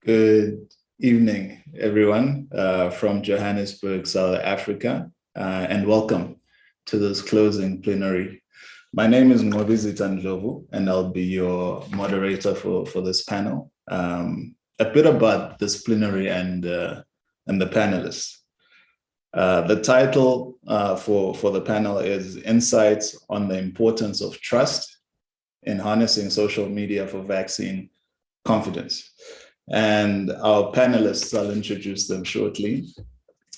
Good evening, everyone, from Johannesburg, South Africa, and welcome to this closing plenary. My name is Ngobizi Ndlovu, and I'll be your moderator for this panel. A bit about this plenary and the panelists. The title for the panel is Insights on the Importance of Trust in Harnessing Social Media for Vaccine Confidence. And our panelists, I'll introduce them shortly.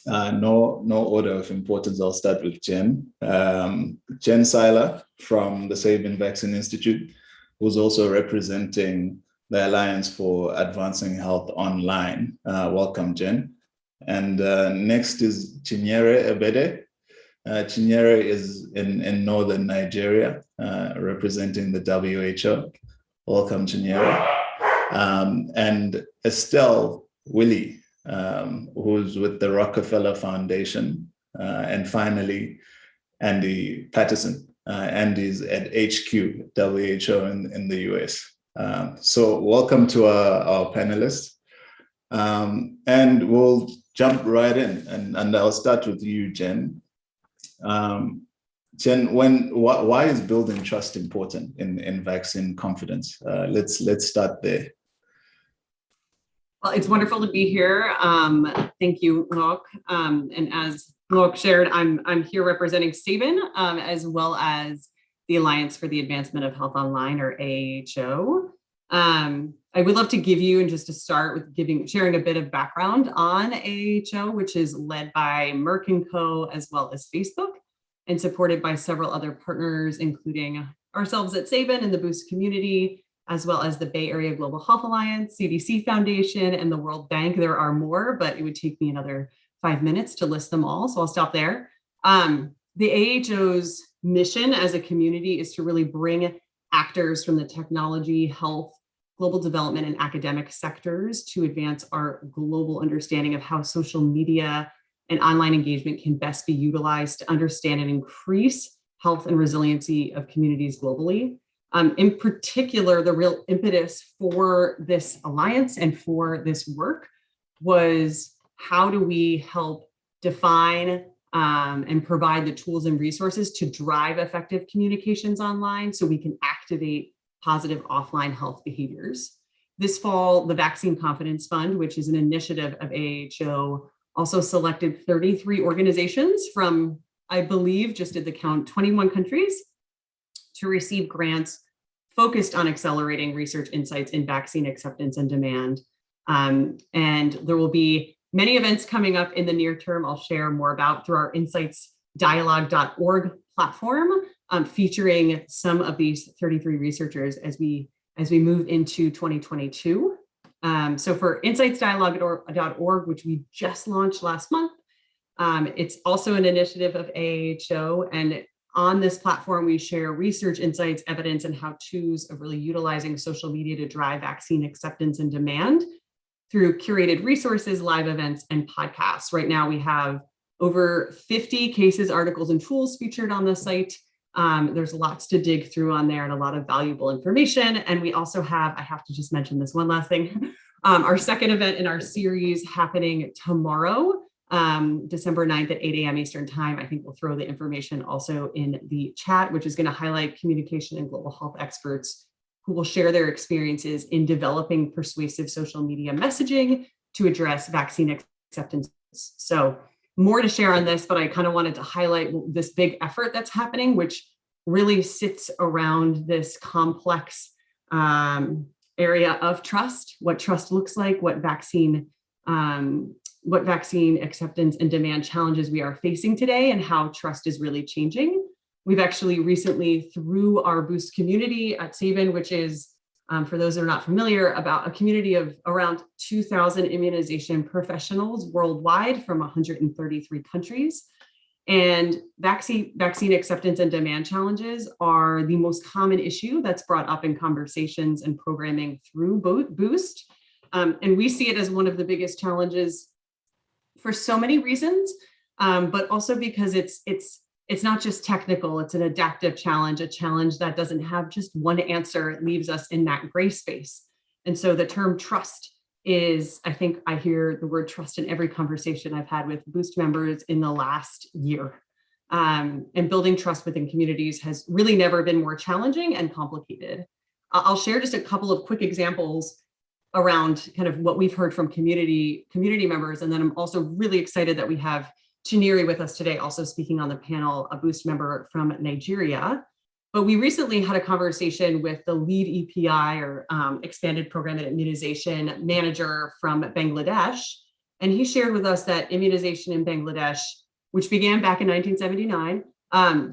No order of importance. I'll start with Jen. Jen Seiler from the Sabin Vaccine Institute, who's also representing the Alliance for Advancing Health Online. Welcome, Jen. And next is Chinyere Ebede. Chinyere is in northern Nigeria, representing the WHO. Welcome, Chinyere. And Estelle Willie, who's with the Rockefeller Foundation. And finally, Andy Patterson. Andy's at HQ, WHO in the US. So welcome to our panelists. And we'll jump right in, and I'll start with you, Jen. Jen, why is building trust important in vaccine confidence? Let's start there. Well, it's wonderful to be here. Thank you, Ngok. And as Ngok shared, I'm here representing Sabin, as well as the Alliance for the Advancement of Health Online, or AHO. I would love to give you, and just to start with sharing a bit of background on AHO, which is led by Merck & Co. as well as Facebook, and supported by several other partners, including ourselves at Sabin and the Boost community, as well as the Bay Area Global Health Alliance, CDC Foundation, and the World Bank. There are more, but it would take me another 5 minutes to list them all, so I'll stop there. The AHO's mission as a community is to really bring actors from the technology, health, global development, and academic sectors to advance our global understanding of how social media and online engagement can best be utilized to understand and increase health and resiliency of communities globally. In particular, the real impetus for this alliance and for this work was, how do we help define and provide the tools and resources to drive effective communications online so we can activate positive offline health behaviors. This fall, the Vaccine Confidence Fund, which is an initiative of AHO, also selected 33 organizations from, I believe, just at the count, 21 countries to receive grants focused on accelerating research insights in vaccine acceptance and demand. And there will be many events coming up in the near term I'll share more about through our insightsdialogue.org platform, featuring some of these 33 researchers as we move into 2022. So for insightsdialogue.org, which we just launched last month, it's also an initiative of AHO, and on this platform, we share research insights, evidence, and how-tos of really utilizing social media to drive vaccine acceptance and demand through curated resources, live events, and podcasts. Right now, we have over 50 cases, articles, and tools featured on the site. There's lots to dig through on there and a lot of valuable information. And we also have, I have to just mention this one last thing, our second event in our series happening tomorrow, December 9th at 8 a.m. Eastern time. I think we'll throw the information also in the chat, which is going to highlight communication and global health experts who will share their experiences in developing persuasive social media messaging to address vaccine acceptance. So more to share on this, but I kind of wanted to highlight this big effort that's happening, which really sits around this complex area of trust, what trust looks like, what vaccine acceptance and demand challenges we are facing today, and how trust is really changing. We've actually recently, through our Boost community at Sabin, which is, for those that are not familiar, about a community of around 2,000 immunization professionals worldwide from 133 countries. And vaccine acceptance and demand challenges are the most common issue that's brought up in conversations and programming through Boost. And we see it as one of the biggest challenges for so many reasons, but also because it's not just technical, it's an adaptive challenge, a challenge that doesn't have just one answer. It leaves us in that gray space. And so the term trust is, I think I hear the word trust in every conversation I've had with Boost members in the last year. And building trust within communities has really never been more challenging and complicated. I'll share just a couple of quick examples around kind of what we've heard from community members. And then I'm also really excited that we have Chineri with us today, also speaking on the panel, a Boost member from Nigeria. But we recently had a conversation with the lead EPI, or expanded program and immunization manager from Bangladesh. And he shared with us that immunization in Bangladesh, which began back in 1979,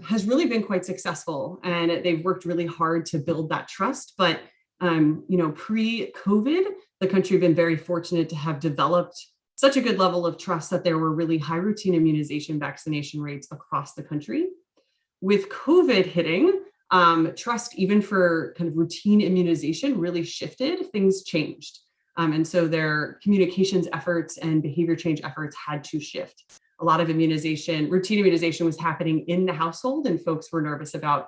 has really been quite successful. And they've worked really hard to build that trust. But pre-COVID, the country had been very fortunate to have developed such a good level of trust that there were really high routine immunization vaccination rates across the country. With COVID hitting, trust even for kind of routine immunization really shifted, things changed. And so their communications efforts and behavior change efforts had to shift. A lot of routine immunization was happening in the household, and folks were nervous about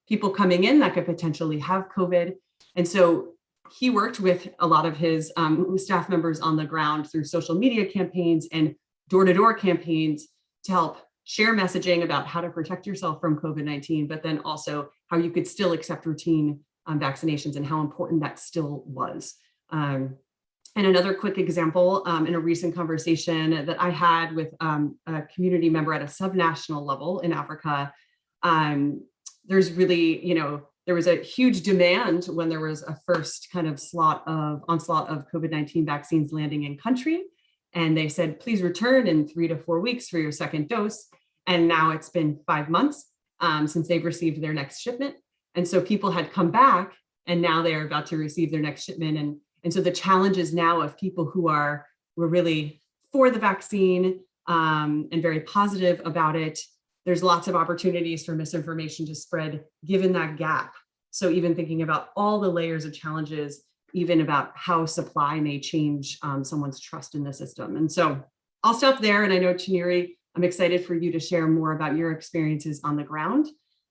people coming in that could potentially have COVID. And so he worked with a lot of his staff members on the ground through social media campaigns and door-to-door campaigns to help share messaging about how to protect yourself from COVID-19, but then also how you could still accept routine vaccinations and how important that still was. And another quick example, in a recent conversation that I had with a community member at a subnational level in Africa, there's really, there was a huge demand when there was a first kind of onslaught of COVID-19 vaccines landing in country. And they said, please return in 3 to 4 weeks for your second dose. And now it's been 5 months since they've received their next shipment. And so people had come back and now they are about to receive their next shipment. And so the challenge is now of people who were really for the vaccine and very positive about it. There's lots of opportunities for misinformation to spread given that gap. So even thinking about all the layers of challenges, even about how supply may change someone's trust in the system. And so I'll stop there. And I know, Chineri, I'm excited for you to share more about your experiences on the ground.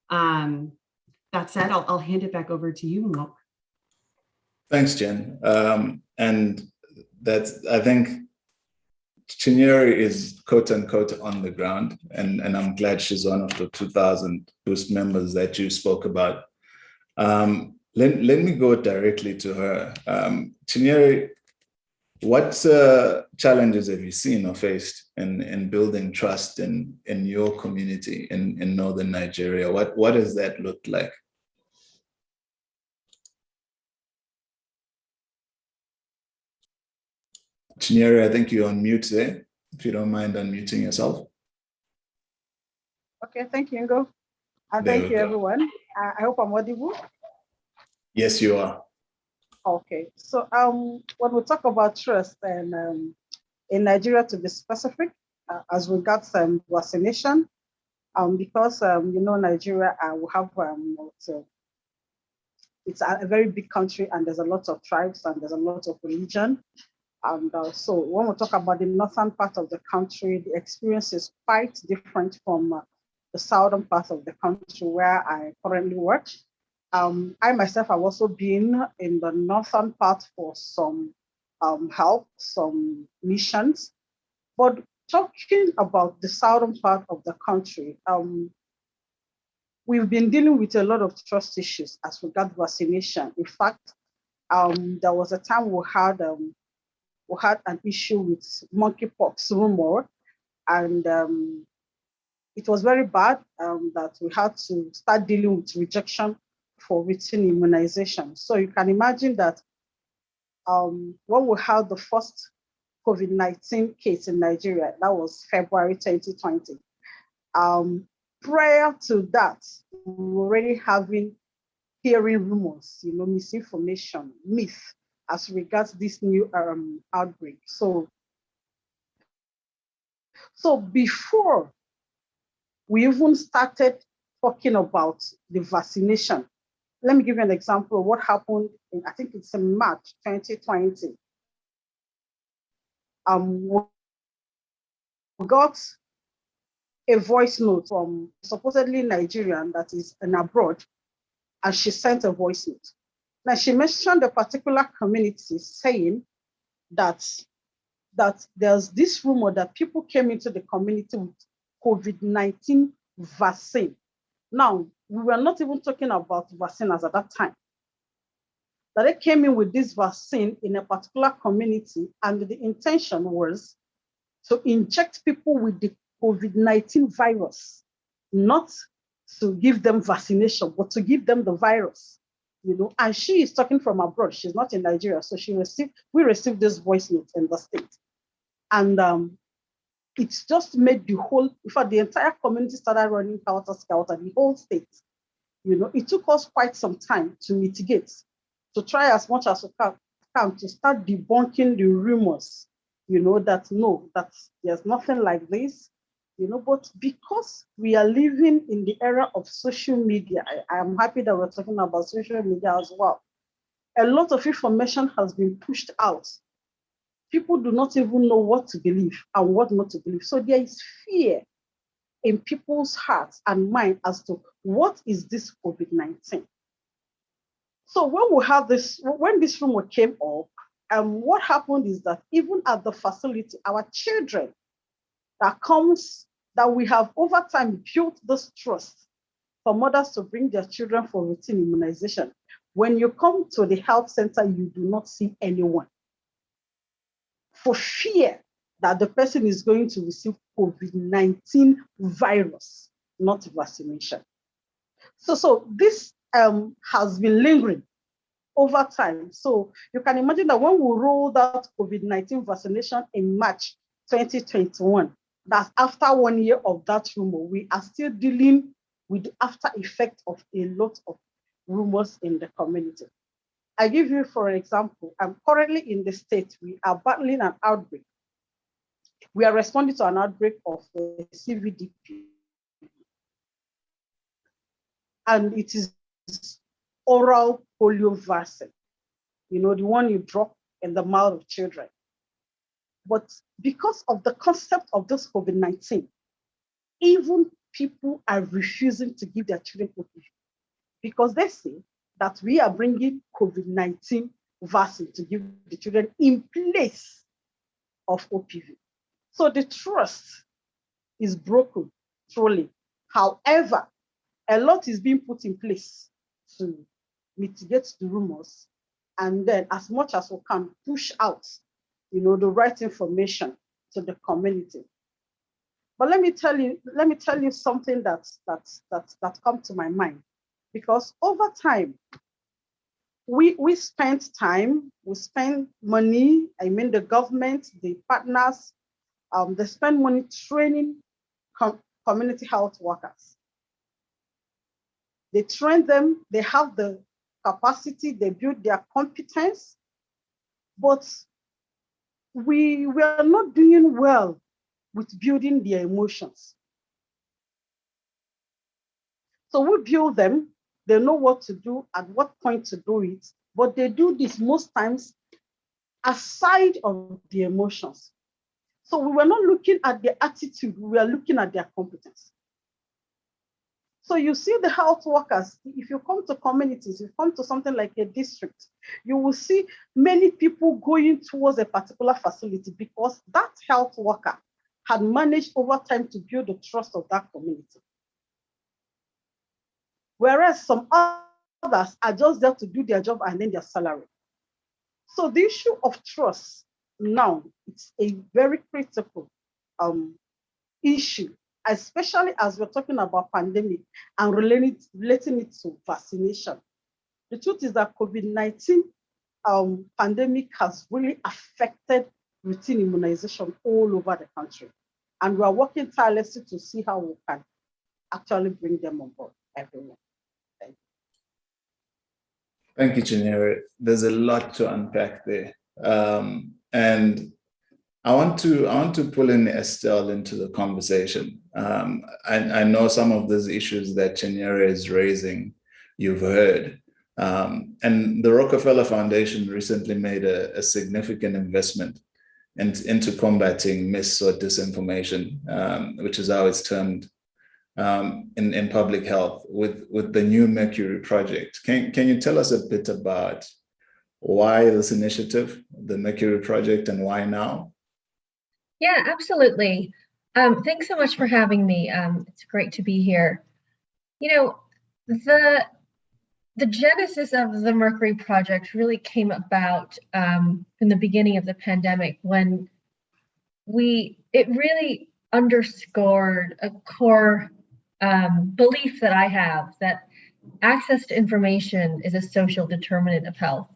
That said, I'll hand it back over to you, Ngok. Thanks, Jen. And I think Chineri is quote unquote on the ground. And I'm glad she's one of the 2,000 Boost members that you spoke about. Let me go directly to her. Chineri, what challenges have you seen or faced in building trust in your community in northern Nigeria? What does that look like? Chineri, I think you're on mute there. If you don't mind unmuting yourself. Okay, thank you, Ngo. And thank you, everyone. I hope I'm audible. Yes, you are. Okay, so when we talk about trust and in Nigeria, to be specific, as regards vaccination, because Nigeria we have it's a very big country and there's a lot of tribes and there's a lot of religion. And so when we talk about the northern part of the country, the experience is quite different from the southern part of the country where I currently work. I myself have also been in the northern part for some help, some missions. But talking about the southern part of the country, we've been dealing with a lot of trust issues as regards vaccination. In fact, there was a time we had an issue with monkeypox rumor, and it was very bad that we had to start dealing with rejection for routine immunization. So you can imagine that when we had the first COVID-19 case in Nigeria, that was February 2020. Prior to that, we were already hearing rumors, misinformation, myth as regards this new outbreak. So before we even started talking about the vaccination, let me give you an example of what happened in, I think it's in March 2020. We got a voice note from supposedly Nigerian that is in abroad, and she sent a voice note. Now she mentioned a particular community saying that there's this rumor that people came into the community with COVID-19 vaccine. Now, we were not even talking about vaccine as at that time. That they came in with this vaccine in a particular community, and the intention was to inject people with the COVID-19 virus, not to give them vaccination, but to give them the virus. And she is talking from abroad. She's not in Nigeria, so we received this voice note in the state. And it's just made the entire community started running helter-skelter, the whole state. It took us quite some time to mitigate, to try as much as we can to start debunking the rumors, that there's nothing like this, but because we are living in the era of social media, I am happy that we're talking about social media as well. A lot of information has been pushed out. People do not even know what to believe and what not to believe. So there is fear in people's hearts and mind as to what is this COVID-19. So when this rumor came up, what happened is that even at the facility, our children that we have over time built this trust for mothers to bring their children for routine immunization. When you come to the health center, you do not see anyone, for fear that the person is going to receive COVID-19 virus, not vaccination. So this has been lingering over time. So you can imagine that when we rolled out COVID-19 vaccination in March 2021, that's after 1 year of that rumor, we are still dealing with the after effect of a lot of rumors in the community. I give you, for example, currently in the state, we are battling an outbreak. We are responding to an outbreak of CVDP. And it is oral polio vaccine, the one you drop in the mouth of children. But because of the concept of this COVID-19, even people are refusing to give their children OPV because they say that we are bringing COVID-19 vaccine to give the children in place of OPV. So the trust is broken, truly. However, a lot is being put in place to mitigate the rumors, and then as much as we can push out, the right information to the community. But let me tell you something that come to my mind, because over time, we spent time, we spend money. I mean, the government, the partners, they spend money training community health workers. They train them, they have the capacity, they build their competence, but we were not doing well with building their emotions. So we build them, they know what to do, at what point to do it, but they do this most times aside of the emotions. So we were not looking at their attitude, we were looking at their competence. So you see the health workers, if you come to communities, you come to something like a district, you will see many people going towards a particular facility because that health worker had managed over time to build the trust of that community. Whereas some others are just there to do their job and then their salary. So the issue of trust now, it's a very critical issue, especially as we're talking about pandemic and relating it to vaccination. The truth is that COVID-19 pandemic has really affected routine immunization all over the country. And we are working tirelessly to see how we can actually bring them on board everywhere. Thank you, Chinyere. There's a lot to unpack there. And I want to pull in Estelle into the conversation. I know some of these issues that Chinyere is raising, you've heard. And the Rockefeller Foundation recently made a significant investment into combating myths or disinformation, which is how it's termed in public health with the new Mercury Project. Can you tell us a bit about why this initiative, the Mercury Project, and why now? Yeah, absolutely. Thanks so much for having me. It's great to be here. You know, the genesis of the Mercury Project really came about in the beginning of the pandemic, when it really underscored a core belief that I have, that access to information is a social determinant of health.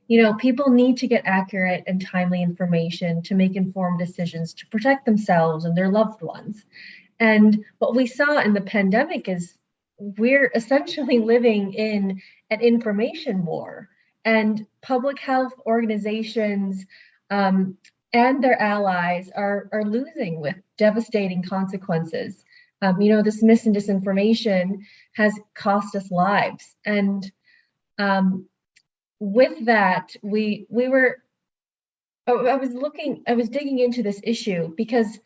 You know, people need to get accurate and timely information to make informed decisions to protect themselves and their loved ones. And what we saw in the pandemic is we're essentially living in an information war, and public health organizations and their allies are losing with devastating consequences. This mis and disinformation has cost us lives. And with that, I was digging into this issue because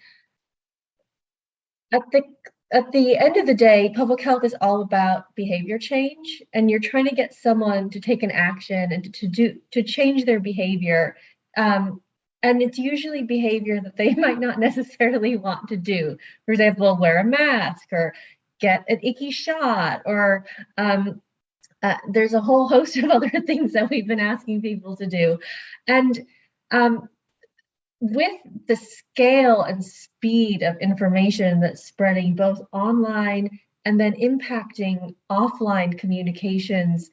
at the end of the day, public health is all about behavior change, and you're trying to get someone to take an action and to change their behavior. And it's usually behavior that they might not necessarily want to do. For example, wear a mask or get an icky shot, or there's a whole host of other things that we've been asking people to do. And with the scale and speed of information that's spreading both online and then impacting offline communications,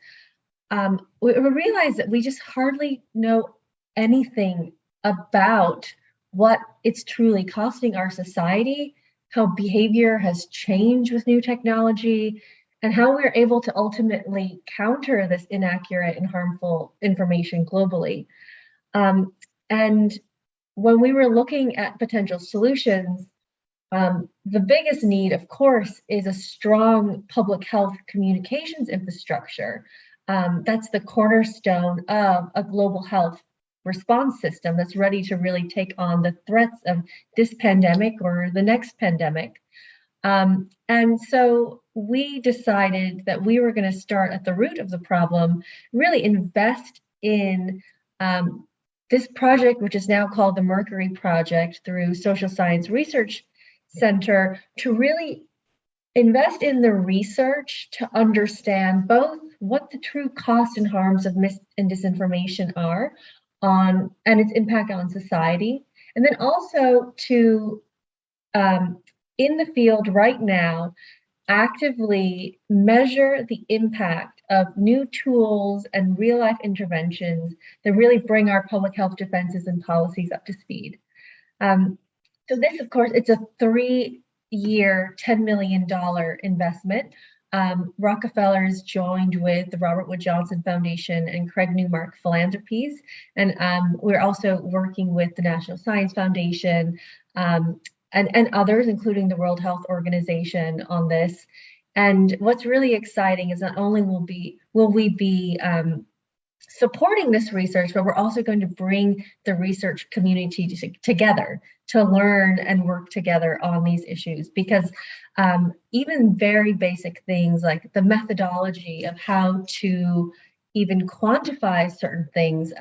we realize that we just hardly know anything about what it's truly costing our society, how behavior has changed with new technology, and how we're able to ultimately counter this inaccurate and harmful information globally. And when we were looking at potential solutions, the biggest need, of course, is a strong public health communications infrastructure. That's the cornerstone of a global health response system that's ready to really take on the threats of this pandemic or the next pandemic. And so we decided that we were going to start at the root of the problem, really invest in this project, which is now called the Mercury Project through Social Science Research Center, to really invest in the research to understand both what the true costs and harms of mis and disinformation are and its impact on society, and then also to in the field right now actively measure the impact of new tools and real-life interventions that really bring our public health defenses and policies up to speed. So this, of course, it's a 3-year, $10 million investment. Rockefeller's joined with the Robert Wood Johnson Foundation and Craig Newmark Philanthropies. And we're also working with the National Science Foundation and others, including the World Health Organization, on this. And what's really exciting is not only will we be supporting this research, but we're also going to bring the research community together to learn and work together on these issues. Because even very basic things like the methodology of how to even quantify certain things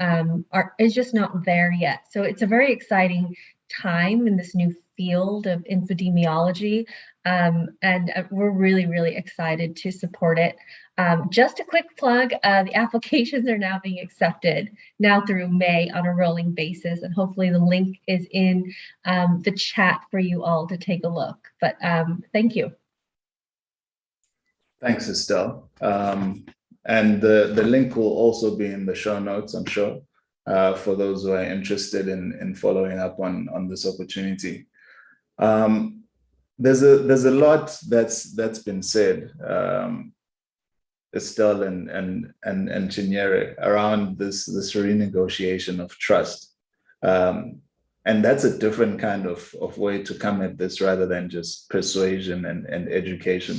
is just not there yet. So it's a very exciting time in this new field of infodemiology, and we're really, really excited to support it. Just a quick plug, the applications are now being accepted now through May on a rolling basis, and hopefully the link is in the chat for you all to take a look. But thank you. Thanks, Estelle. And the link will also be in the show notes, I'm sure, for those who are interested in following up on this opportunity. There's a lot that's been said, Estelle and Chinyere, around this renegotiation of trust, and that's a different kind of way to come at this rather than just persuasion and education.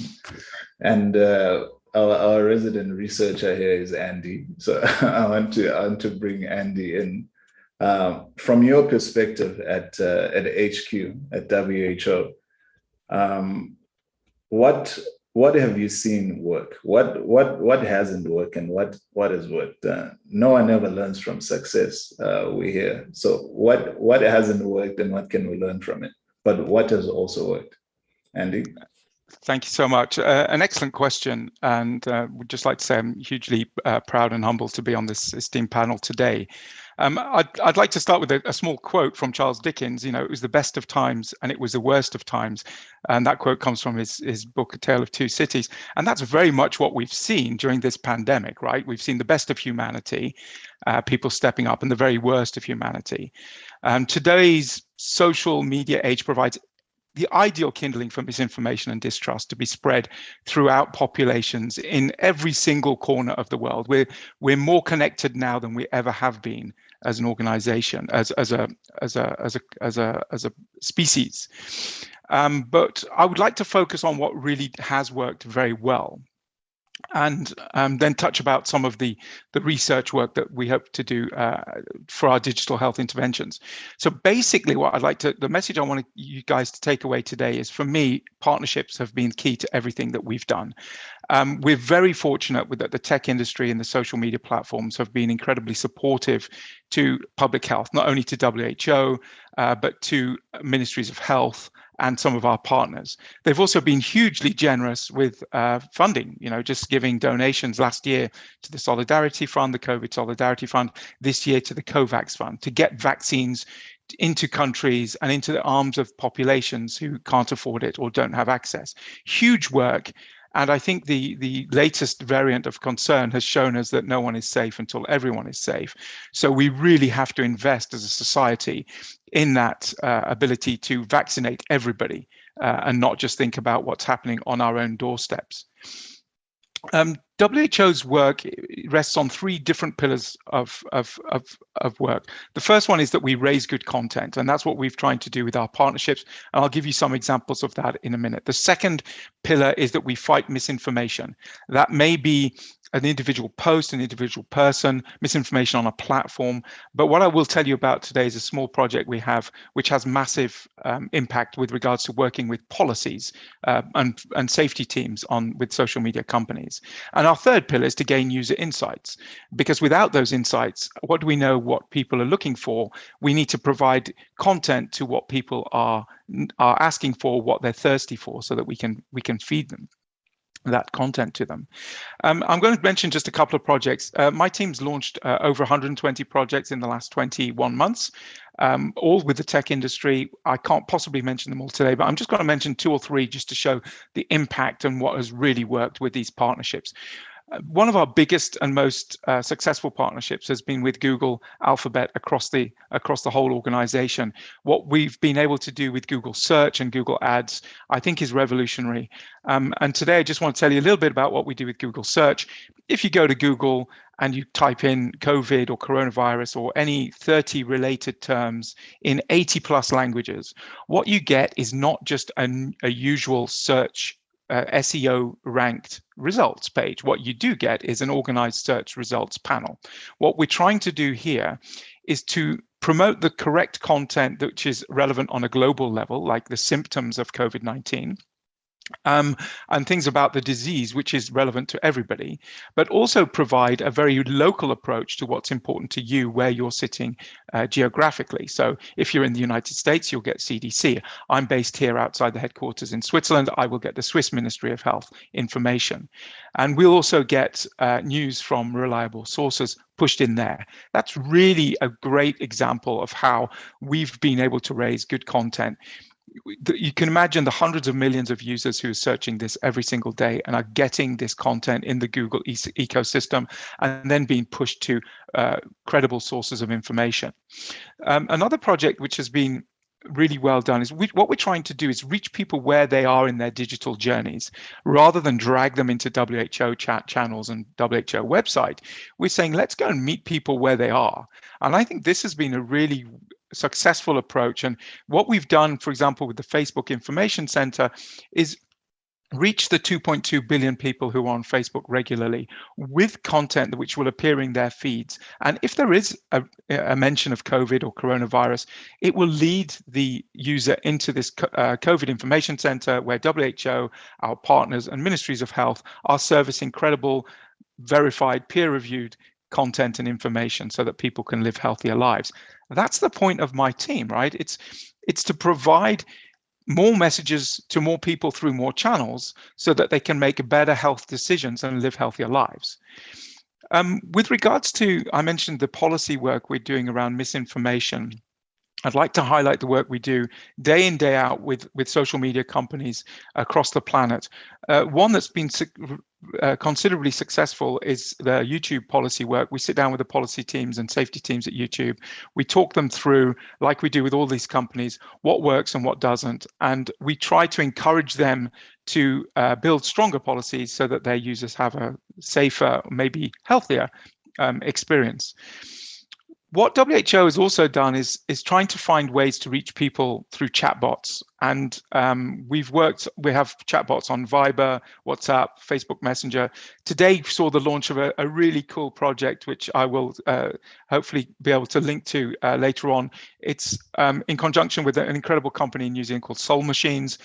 And our resident researcher here is Andy, so I want to bring Andy in. From your perspective at HQ at WHO, what what have you seen work? What hasn't worked, and what has worked? No one ever learns from success. We hear. So what hasn't worked, and what can we learn from it? But what has also worked? Andy? Thank you so much. An excellent question, and would just like to say I'm hugely proud and humbled to be on this esteemed panel today. I'd like to start with a small quote from Charles Dickens. You know, it was the best of times and it was the worst of times. And that quote comes from his book, A Tale of Two Cities. And that's very much what we've seen during this pandemic, right? We've seen the best of humanity, people stepping up, and the very worst of humanity. Today's social media age provides the ideal kindling for misinformation and distrust to be spread throughout populations in every single corner of the world. We're more connected now than we ever have been as an organization, as a species. But I would like to focus on what really has worked very well, and then touch about some of the research work that we hope to do for our digital health interventions. So basically what the message I want you guys to take away today is, for me, partnerships have been key to everything that we've done. We're very fortunate that the tech industry and the social media platforms have been incredibly supportive to public health, not only to WHO, but to ministries of health and some of our partners. They've also been hugely generous with funding, just giving donations last year to the Solidarity Fund, the COVID Solidarity Fund, this year to the COVAX Fund, to get vaccines into countries and into the arms of populations who can't afford it or don't have access. Huge work. And I think the latest variant of concern has shown us that no one is safe until everyone is safe. So we really have to invest as a society in that ability to vaccinate everybody and not just think about what's happening on our own doorsteps. WHO's work rests on three different pillars of work. The first one is that we raise good content, and that's what we've tried to do with our partnerships. And I'll give you some examples of that in a minute. The second pillar is that we fight misinformation. That may be an individual post, an individual person, misinformation on a platform. But what I will tell you about today is a small project we have, which has massive impact with regards to working with policies and safety teams with social media companies. And our third pillar is to gain user insights, because without those insights, what do we know what people are looking for? We need to provide content to what people are asking for, what they're thirsty for, so that we can feed them that content to them. I'm going to mention just a couple of projects. My team's launched over 120 projects in the last 21 months, all with the tech industry. I can't possibly mention them all today, but I'm just going to mention 2 or 3 just to show the impact and what has really worked with these partnerships. One of our biggest and most successful partnerships has been with Google Alphabet across the whole organization. What we've been able to do with Google Search and Google Ads, I think, is revolutionary. And today I just want to tell you a little bit about what we do with Google Search. If you go to Google and you type in COVID or coronavirus or any 30 related terms in 80+ languages, what you get is not just a usual search SEO ranked results page. What you do get is an organized search results panel. What we're trying to do here is to promote the correct content which is relevant on a global level, like the symptoms of COVID-19, and things about the disease, which is relevant to everybody, but also provide a very local approach to what's important to you where you're sitting geographically. So if you're in the United States, you'll get CDC. I'm based here outside the headquarters in Switzerland. I will get the Swiss Ministry of Health information. And we'll also get news from reliable sources pushed in there. That's really a great example of how we've been able to raise good content. You can imagine the hundreds of millions of users who are searching this every single day and are getting this content in the Google ecosystem and then being pushed to credible sources of information. Another project which has been really well done is what we're trying to do is reach people where they are in their digital journeys rather than drag them into WHO chat channels and WHO website. We're saying, let's go and meet people where they are. And I think this has been a really successful approach. And what we've done, for example, with the Facebook Information Center is reach the 2.2 billion people who are on Facebook regularly with content which will appear in their feeds. And if there is a mention of COVID or coronavirus, it will lead the user into this COVID information center where WHO, our partners, and ministries of health are servicing credible, verified, peer-reviewed content and information so that people can live healthier lives. That's the point of my team, right? It's to provide more messages to more people through more channels so that they can make better health decisions and live healthier lives. With regards to, I mentioned the policy work we're doing around misinformation. I'd like to highlight the work we do day in, day out with social media companies across the planet. One that's been considerably successful is the YouTube policy work. We sit down with the policy teams and safety teams at YouTube. We talk them through, like we do with all these companies, what works and what doesn't. And we try to encourage them to build stronger policies so that their users have a safer, maybe healthier experience. What WHO has also done is trying to find ways to reach people through chatbots. And we have chatbots on Viber, WhatsApp, Facebook Messenger. Today saw the launch of a really cool project, which I will hopefully be able to link to later on. It's in conjunction with an incredible company in New Zealand called Soul Machines.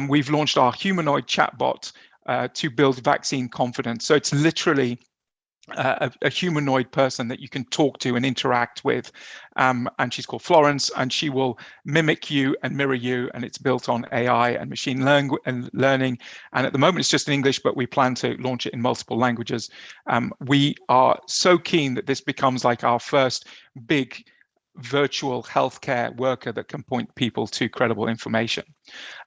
We've launched our humanoid chatbot to build vaccine confidence. So it's literally a humanoid person that you can talk to and interact with, and she's called Florence, and she will mimic you and mirror you, and it's built on AI and machine learning. And at the moment it's just in English, but we plan to launch it in multiple languages. We are so keen that this becomes like our first big virtual healthcare worker that can point people to credible information.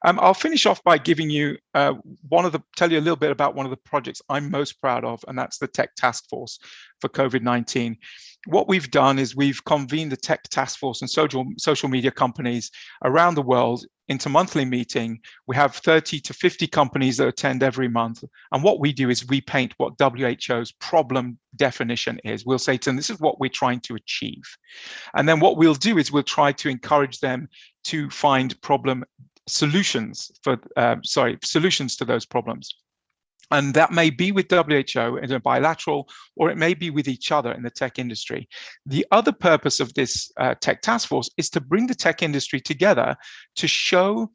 I'll finish off by giving you tell you a little bit about one of the projects I'm most proud of, and that's the Tech Task Force for COVID-19. What we've done is we've convened the Tech Task Force and social media companies around the world into monthly meeting. We have 30 to 50 companies that attend every month. And what we do is we paint what WHO's problem definition is. We'll say to them, this is what we're trying to achieve. And then what we'll do is we'll try to encourage them to find solutions to those problems. And that may be with WHO in a bilateral, or it may be with each other in the tech industry. The other purpose of this Tech Task Force is to bring the tech industry together to show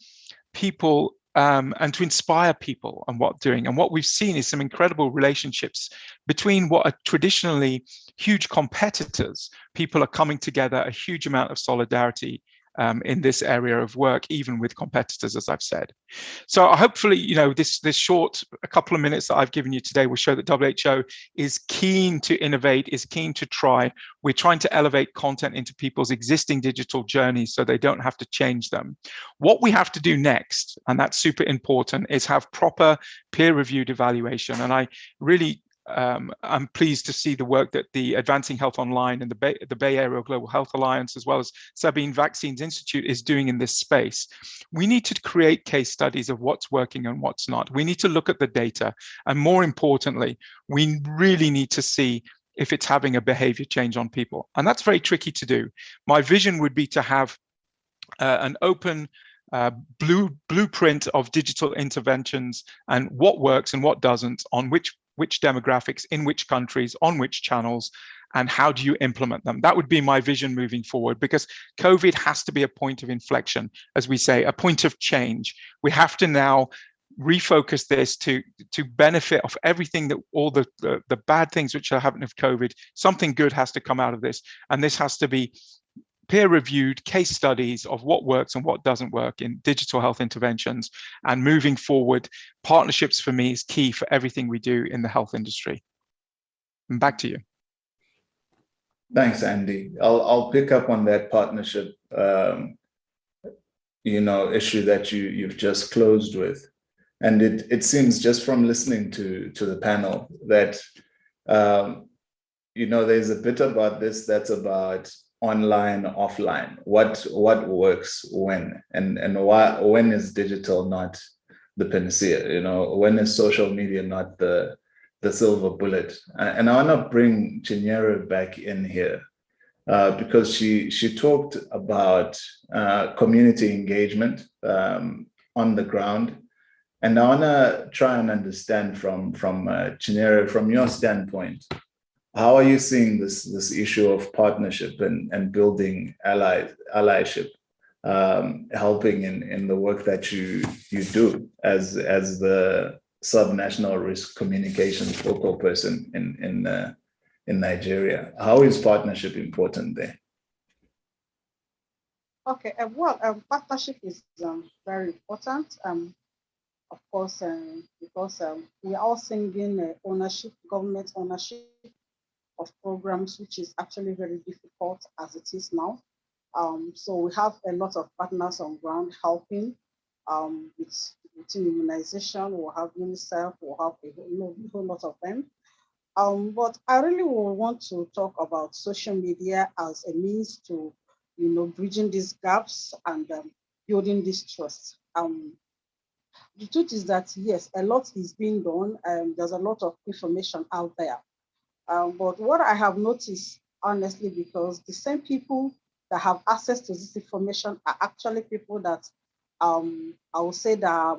people and to inspire people on what doing. And what we've seen is some incredible relationships between what are traditionally huge competitors. People are coming together, a huge amount of solidarity in this area of work, even with competitors, as I've said. So hopefully, this short, a couple of minutes that I've given you today will show that WHO is keen to innovate, is keen to try. We're trying to elevate content into people's existing digital journeys so they don't have to change them. What we have to do next, and that's super important, is have proper peer-reviewed evaluation. And I really I'm pleased to see the work that the Advancing Health Online and the Bay Area Global Health Alliance, as well as Sabine Vaccines Institute, is doing in this space. We need to create case studies of what's working and what's not. We need to look at the data. And more importantly, we really need to see if it's having a behavior change on people. And that's very tricky to do. My vision would be to have an open blueprint of digital interventions and what works and what doesn't on which demographics, in which countries, on which channels, and how do you implement them? That would be my vision moving forward, because COVID has to be a point of inflection, as we say, a point of change. We have to now refocus this to benefit of everything that all the bad things which are happening with COVID. Something good has to come out of this, and this has to be peer-reviewed case studies of what works and what doesn't work in digital health interventions. And moving forward, partnerships for me is key for everything we do in the health industry. And back to you. Thanks, Andy. I'll pick up on that partnership issue that you've just closed with. And it seems, just from listening to the panel, that there's a bit about this that's about online, offline, what works when, and why, when is digital not the panacea? When is social media not the silver bullet? And I want to bring Chinyere back in here because she talked about community engagement on the ground, And I want to try and understand from Chinyere, from your standpoint, how are you seeing this issue of partnership and building allyship, helping in the work that you do as the subnational risk communications focal person in Nigeria? How is partnership important there? Okay, partnership is very important. Of course, because we are all singing ownership, government ownership of programs, which is actually very difficult as it is now. So we have a lot of partners on ground helping with immunization. We'll have UNICEF, we'll have a whole lot of them. But I really want to talk about social media as a means to, bridging these gaps and building this trust. The truth is that, yes, a lot is being done. There's a lot of information out there. But what I have noticed, honestly, because the same people that have access to this information are actually people that I would say that are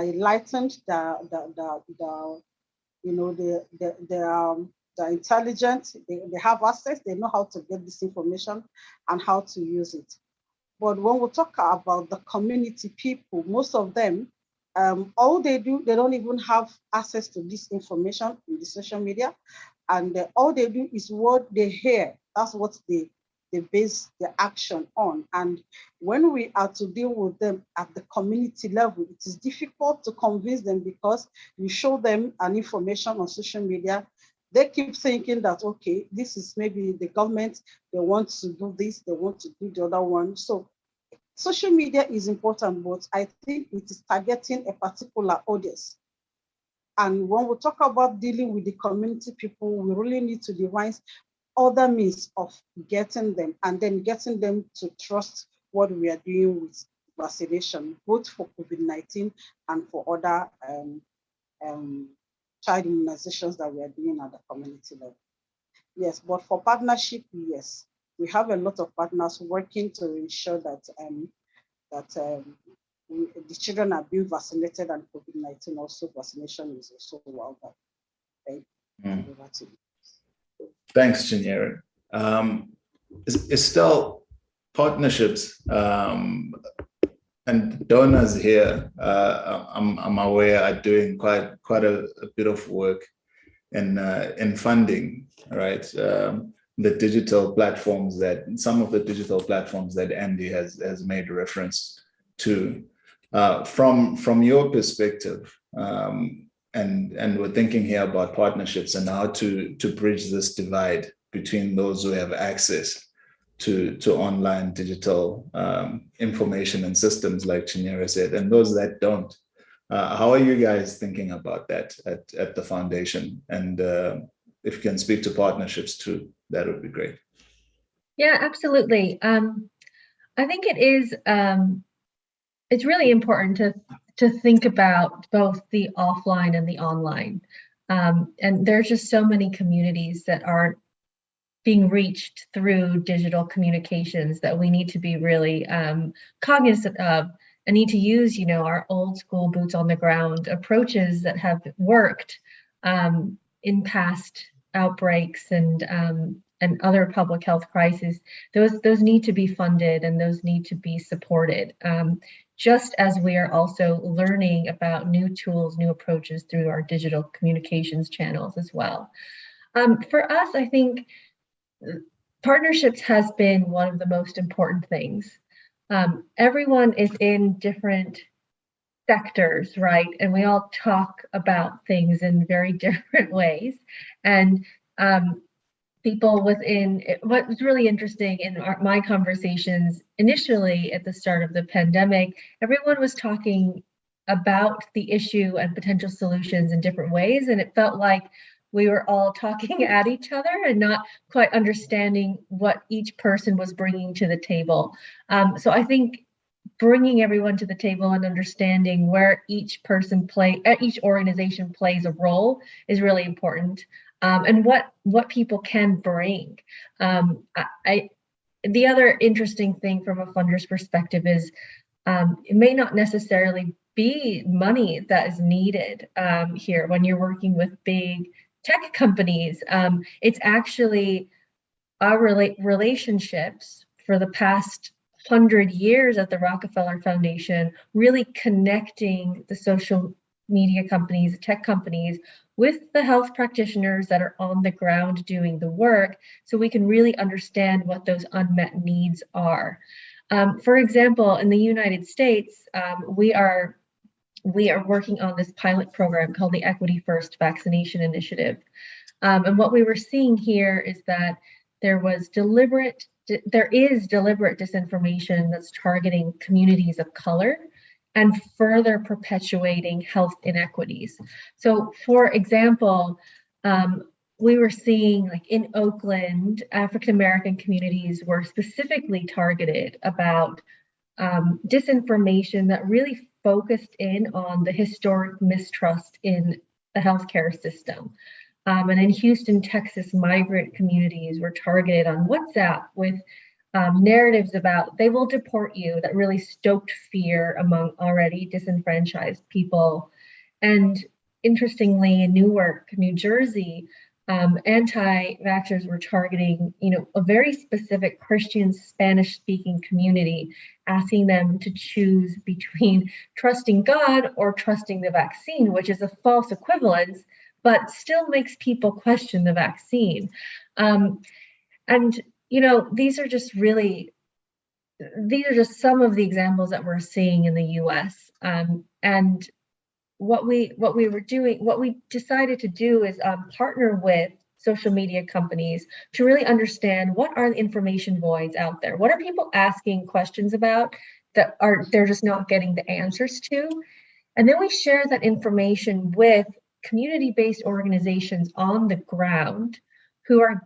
enlightened, they're intelligent, they have access, they know how to get this information and how to use it. But when we talk about the community people, most of them, all they do, they don't even have access to this information in the social media. And all they do is what they hear. That's what they base their action on. And when we are to deal with them at the community level, it is difficult to convince them because you show them an information on social media. They keep thinking that, okay, this is maybe the government, they want to do this, they want to do the other one. So social media is important, but I think it is targeting a particular audience. And when we talk about dealing with the community people, we really need to devise other means of getting them and then getting them to trust what we are doing with vaccination, both for COVID-19 and for other child immunizations that we are doing at the community level. Yes, but for partnership, yes, we have a lot of partners working to ensure that the children are being vaccinated and COVID-19 also vaccination is also well done. Okay. Thanks, Chinyere. Estelle, partnerships and donors here, I'm aware, are doing quite a bit of work in funding, right? The digital platforms some of the digital platforms that Andy has made reference to. From your perspective, and we're thinking here about partnerships and how to bridge this divide between those who have access to online digital information and systems, like Chinyere said, and those that don't. How are you guys thinking about that at the foundation? And if you can speak to partnerships too, that would be great. Yeah, absolutely. I think it is. It's really important to think about both the offline and the online. And there's just so many communities that aren't being reached through digital communications that we need to be really cognizant of and need to use, our old school boots on the ground approaches that have worked in past outbreaks and other public health crises. Those need to be funded and those need to be supported. Just as we are also learning about new tools, new approaches through our digital communications channels as well. For us, I think partnerships has been one of the most important things. Everyone is in different sectors, right? And we all talk about things in very different ways. And people within, what was really interesting in my conversations initially at the start of the pandemic, everyone was talking about the issue and potential solutions in different ways. And it felt like we were all talking at each other and not quite understanding what each person was bringing to the table. So I think bringing everyone to the table and understanding where each organization plays a role is really important. And what people can bring. The other interesting thing from a funder's perspective is it may not necessarily be money that is needed here when you're working with big tech companies. It's actually our relationships for the past 100 years at the Rockefeller Foundation, really connecting the social media companies, the tech companies, with the health practitioners that are on the ground doing the work, so we can really understand what those unmet needs are. For example, in the United States, we are working on this pilot program called the Equity First Vaccination Initiative. And what we were seeing here is that there is deliberate disinformation that's targeting communities of color and further perpetuating health inequities. So, for example, we were seeing, like in Oakland, African American communities were specifically targeted about disinformation that really focused in on the historic mistrust in the healthcare system. And in Houston, Texas, migrant communities were targeted on WhatsApp with narratives about they will deport you that really stoked fear among already disenfranchised people. And interestingly, in Newark, New Jersey, anti-vaxxers were targeting, a very specific Christian Spanish-speaking community, asking them to choose between trusting God or trusting the vaccine, which is a false equivalence, but still makes people question the vaccine. These are just some of the examples that we're seeing in the US. And what we decided to do is partner with social media companies to really understand what are the information voids out there. What are people asking questions about that they're just not getting the answers to? And then we share that information with community-based organizations on the ground who are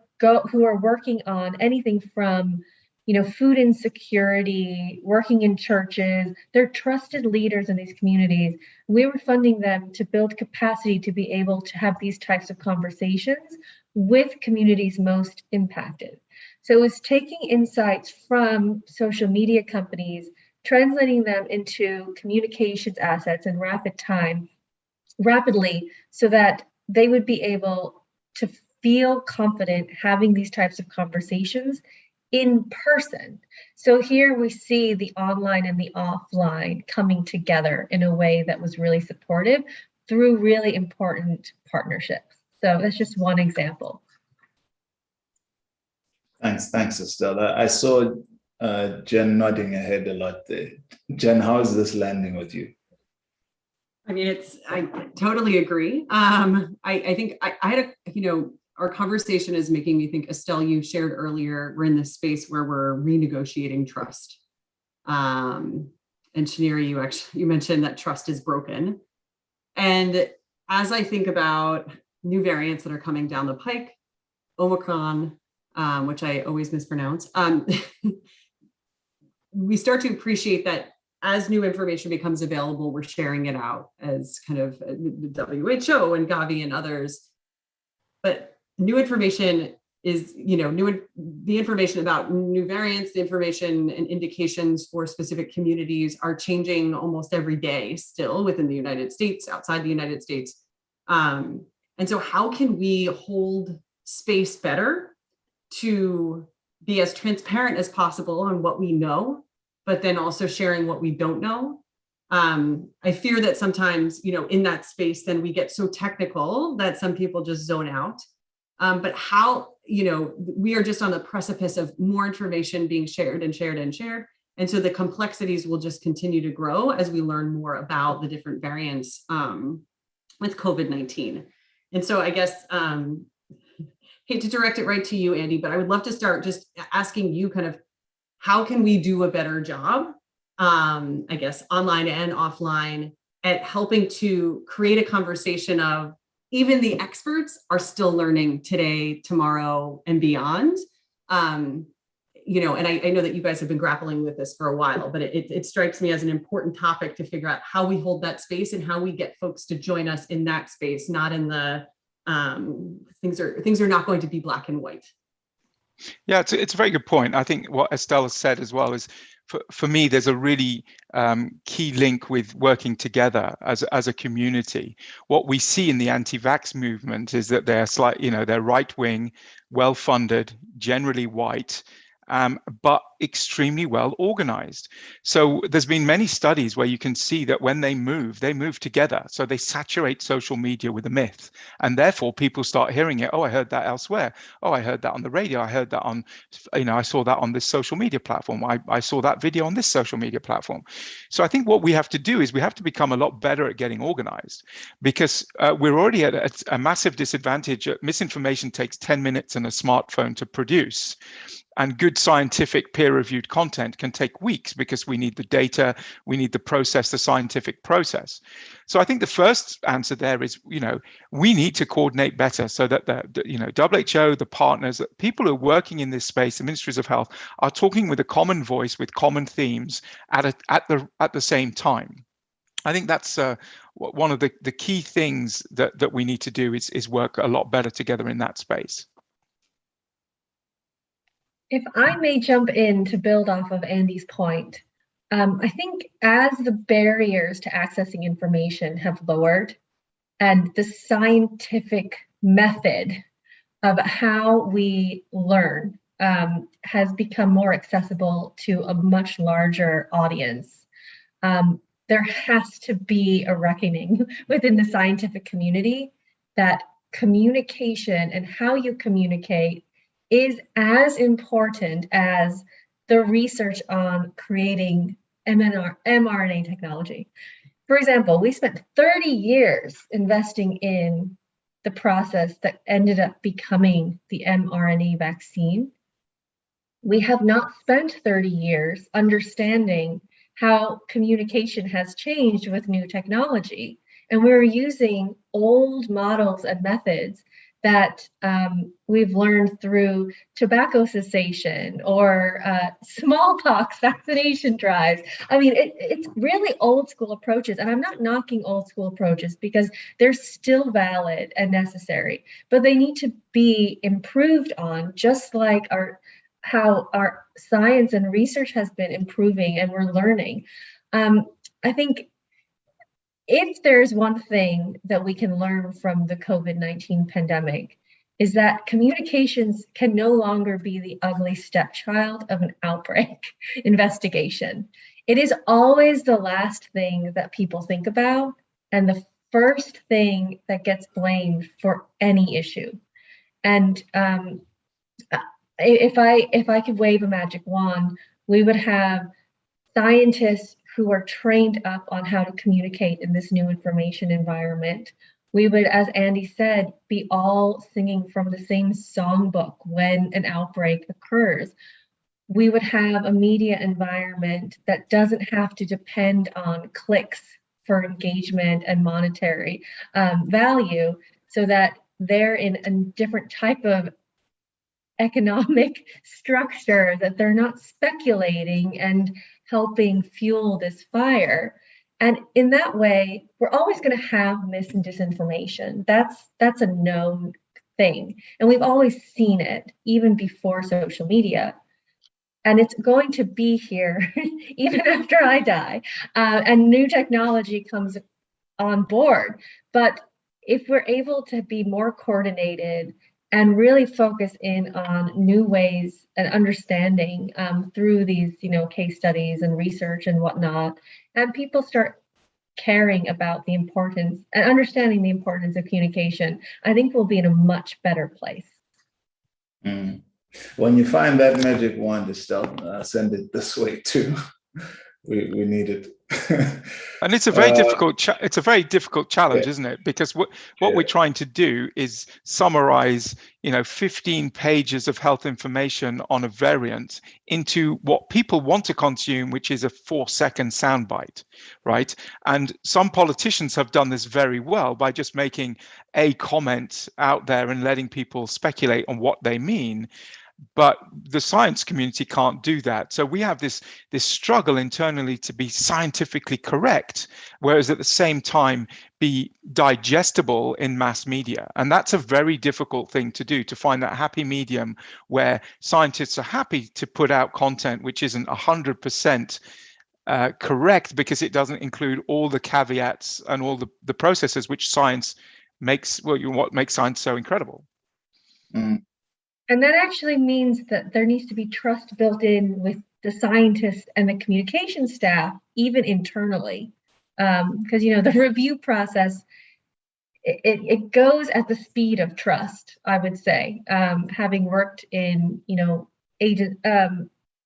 working on anything from food insecurity, working in churches. They're trusted leaders in these communities. We were funding them to build capacity to be able to have these types of conversations with communities most impacted. So it was taking insights from social media companies, translating them into communications assets in rapidly, so that they would be able to feel confident having these types of conversations in person. So here we see the online and the offline coming together in a way that was really supportive through really important partnerships. So that's just one example. Thanks, Estelle. I saw Jen nodding her head a lot there. Jen, how is this landing with you? I mean, I totally agree. I think I had our conversation is making me think, Estelle, you shared earlier, we're in this space where we're renegotiating trust. And Shanira, you mentioned that trust is broken. And as I think about new variants that are coming down the pike, Omicron, which I always mispronounce, we start to appreciate that as new information becomes available, we're sharing it out as kind of the WHO and Gavi and others. But new information is, the information about new variants, the information and indications for specific communities are changing almost every day still within the United States, outside the United States. And so how can we hold space better to be as transparent as possible on what we know, but then also sharing what we don't know? I fear that sometimes, in that space, then we get so technical that some people just zone out. But how, we are just on the precipice of more information being shared and shared and shared. And so the complexities will just continue to grow as we learn more about the different variants with COVID-19. And so I guess, hate to direct it right to you, Andy, but I would love to start just asking you kind of, how can we do a better job, I guess, online and offline, at helping to create a conversation of even the experts are still learning today, tomorrow, and beyond. And I know that you guys have been grappling with this for a while, but it strikes me as an important topic to figure out how we hold that space and how we get folks to join us in that space, not in the things are not going to be black and white. Yeah, it's a very good point. I think what Estelle has said as well is, for me, there's a really key link with working together as a community. What we see in the anti-vax movement is that they're right-wing, well-funded, generally white, but extremely well organized. So there's been many studies where you can see that when they move together. So they saturate social media with a myth, and therefore people start hearing it. Oh, I heard that elsewhere. Oh, I heard that on the radio. I heard that on, I saw that on this social media platform. I saw that video on this social media platform. So I think what we have to do is we have to become a lot better at getting organized, because we're already at a massive disadvantage. Misinformation takes 10 minutes and a smartphone to produce. And good scientific peer-reviewed content can take weeks, because we need the data, we need the scientific process. So I think the first answer there is, we need to coordinate better, so that the WHO, the partners, people who are working in this space, the ministries of health, are talking with a common voice, with common themes at the same time. I think that's one of the key things that we need to do is work a lot better together in that space. If I may jump in to build off of Andy's point, I think as the barriers to accessing information have lowered, and the scientific method of how we learn has become more accessible to a much larger audience, there has to be a reckoning within the scientific community that communication and how you communicate is as important as the research on creating mRNA technology. For example, we spent 30 years investing in the process that ended up becoming the mRNA vaccine. We have not spent 30 years understanding how communication has changed with new technology. And we're using old models and methods that we've learned through tobacco cessation or smallpox vaccination drives. I mean, it's really old school approaches, and I'm not knocking old school approaches, because they're still valid and necessary, but they need to be improved on, just like how our science and research has been improving and we're learning. I think if there's one thing that we can learn from the COVID-19 pandemic, is that communications can no longer be the ugly stepchild of an outbreak investigation. It is always the last thing that people think about, and the first thing that gets blamed for any issue. And if I could wave a magic wand, we would have scientists who are trained up on how to communicate in this new information environment. We would, as Andy said, be all singing from the same songbook when an outbreak occurs. We would have a media environment that doesn't have to depend on clicks for engagement and monetary value, so that they're in a different type of economic structure, that they're not speculating and helping fuel this fire. And in that way, we're always going to have mis and disinformation. That's a known thing. And we've always seen it, even before social media. And it's going to be here even after I die, and new technology comes on board. But if we're able to be more coordinated and really focus in on new ways and understanding through these, case studies and research and whatnot, and people start caring about the importance and understanding the importance of communication, I think we'll be in a much better place. Mm. When you find that magic wand, Estelle, send it this way too. We need it. And it's a very difficult challenge, yeah. isn't it? Because what we're trying to do is summarize, 15 pages of health information on a variant into what people want to consume, which is a 4-second soundbite, right? And some politicians have done this very well by just making a comment out there and letting people speculate on what they mean. but the science community can't do that. So we have this struggle internally to be scientifically correct, whereas at the same time be digestible in mass media. And that's a very difficult thing to do, to find that happy medium where scientists are happy to put out content which isn't 100% correct, because it doesn't include all the caveats and all the processes which science makes, what makes science so incredible. Mm. And that actually means that there needs to be trust built in with the scientists and the communication staff, even internally. Because, the review process, it goes at the speed of trust, I would say. Having worked in,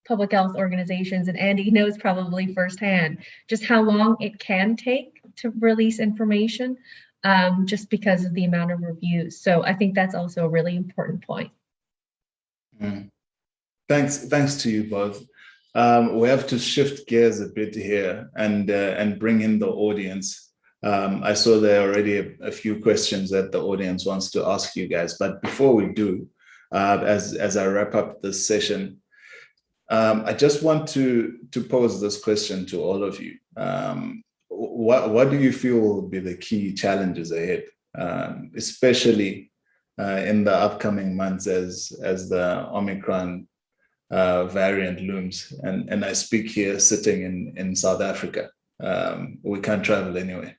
public health organizations, and Andy knows probably firsthand just how long it can take to release information, just because of the amount of reviews. So I think that's also a really important point. Mm. Thanks to you both. We have to shift gears a bit here and bring in the audience. I saw there are already a few questions that the audience wants to ask you guys. But before we do, as I wrap up this session, I just want to pose this question to all of you. What do you feel will be the key challenges ahead, especially in the upcoming months as the Omicron variant looms? And I speak here sitting in South Africa. We can't travel anywhere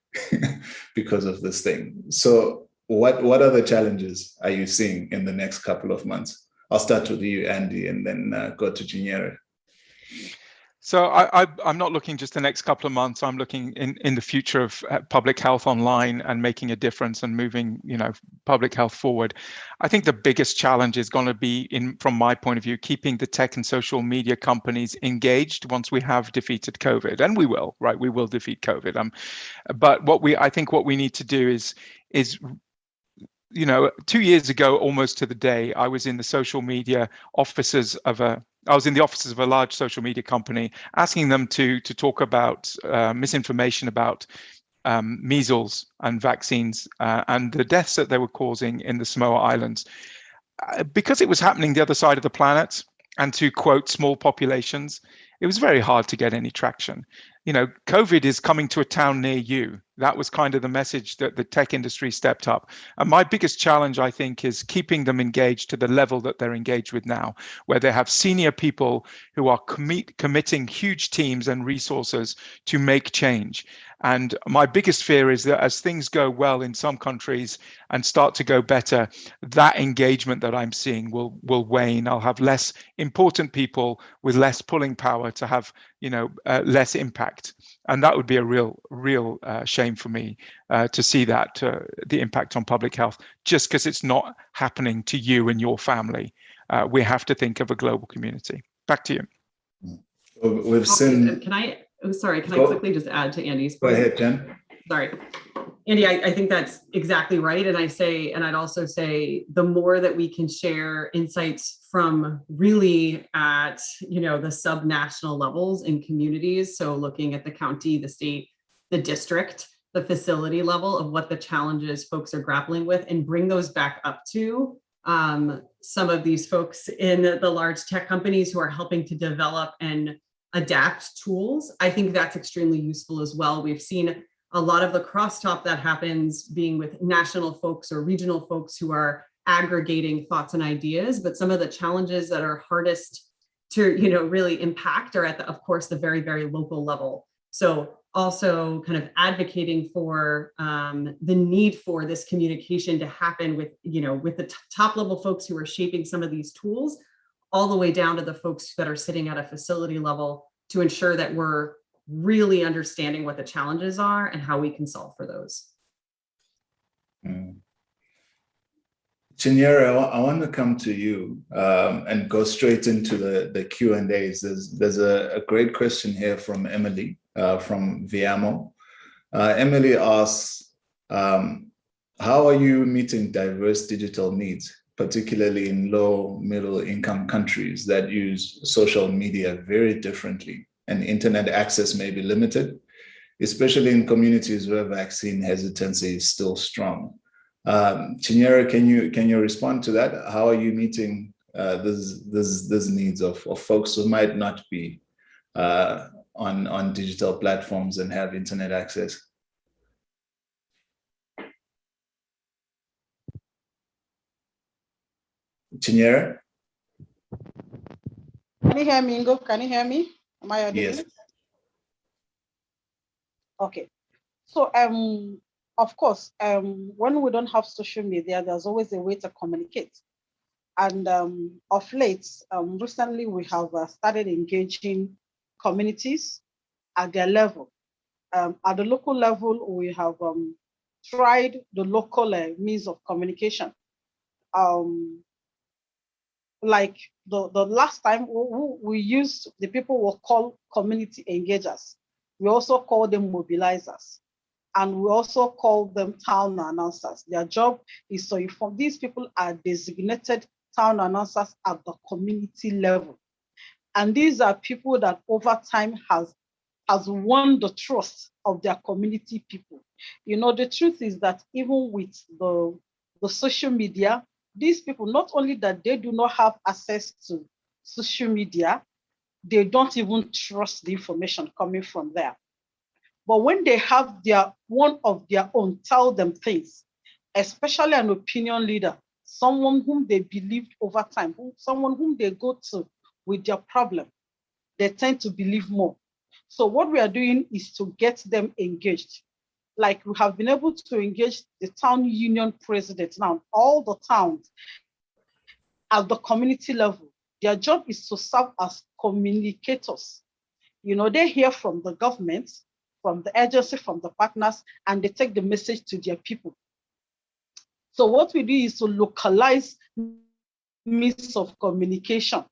because of this thing. So what other challenges are you seeing in the next couple of months? I'll start with you, Andy, and then go to Chinyere. So I'm not looking just the next couple of months. I'm looking in the future of public health online and making a difference and moving, public health forward. I think the biggest challenge is going to be, from my point of view, keeping the tech and social media companies engaged once we have defeated COVID, and we will, right? We will defeat COVID. But I think what we need to do is 2 years ago, almost to the day, I was in the social media offices of a large social media company, asking them to talk about misinformation about measles and vaccines and the deaths that they were causing in the Samoa Islands. Because it was happening the other side of the planet, and to quote small populations, it was very hard to get any traction. COVID is coming to a town near you. That was kind of the message that the tech industry stepped up. And my biggest challenge, I think, is keeping them engaged to the level that they're engaged with now, where they have senior people who are committing huge teams and resources to make change. And my biggest fear is that as things go well in some countries and start to go better, that engagement that I'm seeing will wane. I'll have less important people with less pulling power to have less impact. And that would be a real shame for me to see that, the impact on public health, just because it's not happening to you and your family. We have to think of a global community. Back to you. We've seen... Can I quickly just add to Andy's point? Go ahead, Jen. Sorry. Andy, I think that's exactly right. And I'd also say the more that we can share insights from really at, the subnational levels in communities. So looking at the county, the state, the district, the facility level of what the challenges folks are grappling with, and bring those back up to some of these folks in the large tech companies who are helping to develop and adapt tools. I think that's extremely useful as well. We've seen a lot of the crosstalk that happens being with national folks or regional folks who are aggregating thoughts and ideas, but some of the challenges that are hardest to really impact are at of course the very, very local level. So also kind of advocating for the need for this communication to happen with the top level folks who are shaping some of these tools, all the way down to the folks that are sitting at a facility level, to ensure that we're really understanding what the challenges are and how we can solve for those. Chinyere, I want to come to you and go straight into the Q&As. There's a great question here from Emily from Viamo. Emily asks, how are you meeting diverse digital needs, particularly in low, middle income countries that use social media very differently and internet access may be limited, especially in communities where vaccine hesitancy is still strong? Chinyere, can you respond to that? How are you meeting there's needs of folks who might not be on digital platforms and have internet access. Chinyere? Can you hear me, Ingo? Can you hear me? Am I audible? Yes. Okay. So, of course, when we don't have social media, there's always a way to communicate. And of late, recently we have started engaging communities at their level. At the local level, we have tried the local means of communication. Like the last time we used, the people were called community engagers. We also call them mobilizers. And we also call them town announcers. Their job is to inform. These people are designated town announcers at the community level. And these are people that over time has won the trust of their community people. You know, the truth is that even with the social media, these people, not only that they do not have access to social media, they don't even trust the information coming from there. But when they have one of their own tell them things, especially an opinion leader, someone whom they believed over time, someone whom they go to with their problem, they tend to believe more. So what we are doing is to get them engaged. Like we have been able to engage the town union president now, all the towns at the community level. Their job is to serve as communicators. You know, they hear from the government, from the agency, from the partners, and they take the message to their people. So what we do is to localize means of communication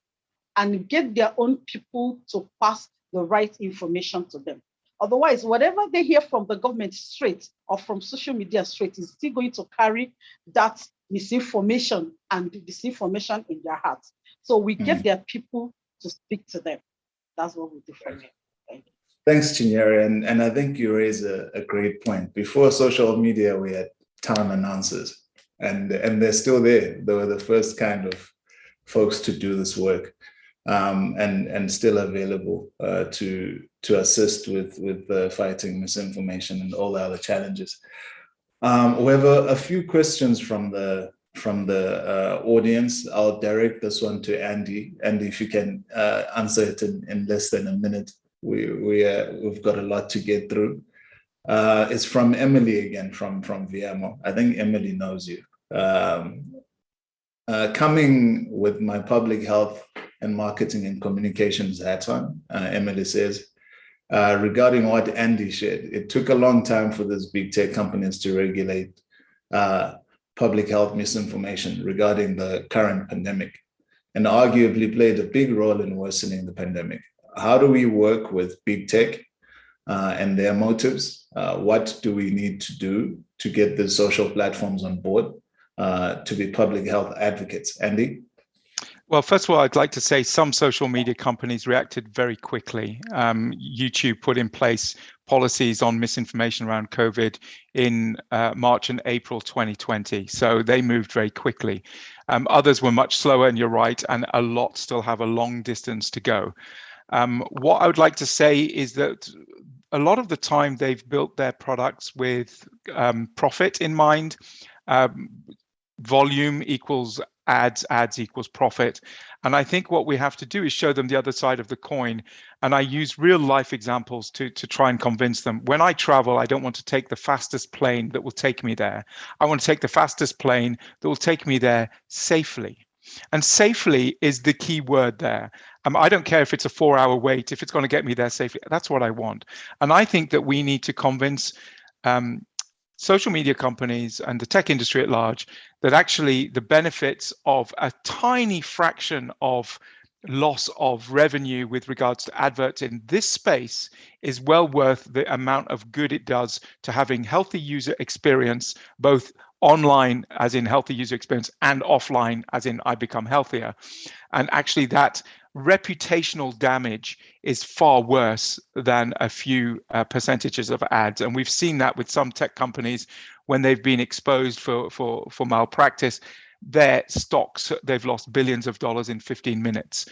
and get their own people to pass the right information to them. Otherwise, whatever they hear from the government straight or from social media straight is still going to carry that misinformation and disinformation in their hearts. So we get their people to speak to them. That's what we do for them. Thank you. Thanks, Chinyere. And I think you raise a great point. Before social media, we had town announcers, and they're still there. They were the first kind of folks to do this work, and still available to assist with fighting misinformation and all the other challenges. We have a few questions from the audience. I'll direct this one to Andy. Andy, if you can answer it in less than a minute. We've got a lot to get through. It's from Emily again, from Viamo. I think Emily knows you. Coming with my public health and marketing and communications hat on, Emily says, regarding what Andy shared, it took a long time for these big tech companies to regulate public health misinformation regarding the current pandemic, and arguably played a big role in worsening the pandemic. How do we work with big tech and their motives? What do we need to do to get the social platforms on board to be public health advocates? Andy? Well, first of all, I'd like to say some social media companies reacted very quickly. YouTube put in place policies on misinformation around COVID in March and April 2020. So they moved very quickly. Others were much slower, and you're right, and a lot still have a long distance to go. What I would like to say is that a lot of the time they've built their products with profit in mind. Volume equals ads, ads equals profit. And I think what we have to do is show them the other side of the coin. And I use real life examples to try and convince them. When I travel, I don't want to take the fastest plane that will take me there. I want to take the fastest plane that will take me there safely. And safely is the key word there. I don't care if it's a 4-hour wait, if it's going to get me there safely. That's what I want. And I think that we need to convince social media companies and the tech industry at large that actually the benefits of a tiny fraction of loss of revenue with regards to adverts in this space is well worth the amount of good it does to having healthy user experience, both online as in healthy user experience and offline as in I become healthier. And actually that reputational damage is far worse than a few percentages of ads. And we've seen that with some tech companies when they've been exposed for malpractice. their stocks, they've lost billions of dollars in 15 minutes.